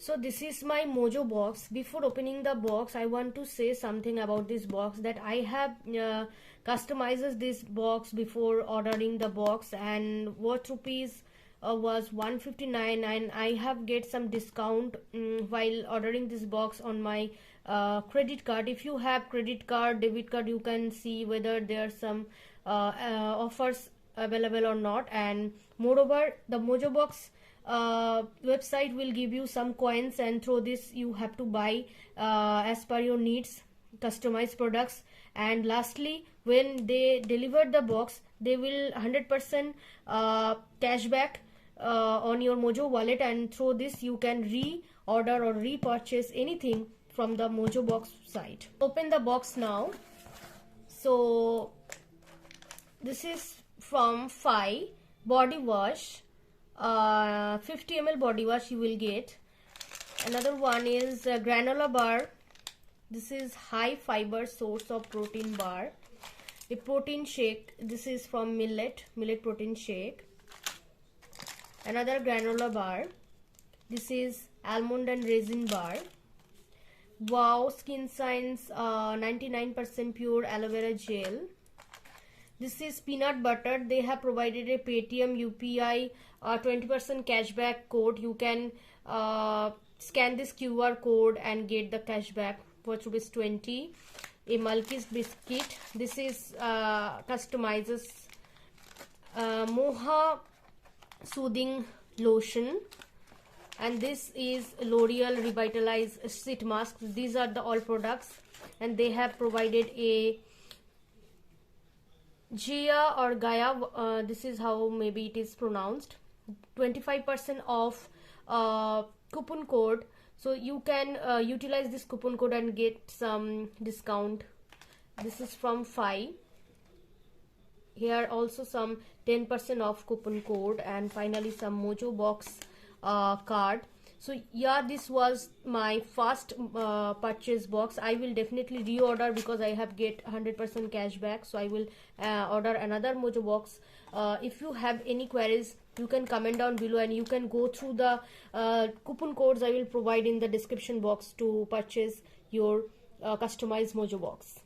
So this is my Mojo box. Before opening the box, I want to say something about this box, that I have customizes this box before ordering the box, and worth rupees was 159, and I have get some discount while ordering this box on my credit card. If you have credit card, debit card, you can see whether there are some offers available or not. And moreover, the Mojo box website will give you some coins, and through this you have to buy as per your needs customized products. And lastly, when they deliver the box, they will 100% cashback on your Mojo wallet, and through this you can re-order or repurchase anything from the Mojo box site. Open the box now. So this is from Fi body wash, 50 ml body wash you will get. Another one is granola bar. This is high fiber source of protein bar. A protein shake. This is from millet protein shake. Another granola bar. This is almond and raisin bar. Wow Skin Science 99% pure aloe vera gel. This is peanut butter. They have provided a Paytm UPI 20% cashback code. You can scan this QR code and get the cashback for ₹20. A Malkis biscuit. This is customizes Moha soothing lotion, and this is L'Oreal Revitalize sheet mask. These are the all products, and they have provided a Gia or Gaia, this is how maybe it is pronounced, 25% off coupon code. So you can utilize this coupon code and get some discount. This is from Fi. Here also some 10% off coupon code, and finally some Mojo box card. So yeah, this was my first purchase box. I will definitely reorder because I have get 100% cashback. So I will order another Mojo box. If you have any queries, you can comment down below, and you can go through the coupon codes I will provide in the description box to purchase your customized Mojo box.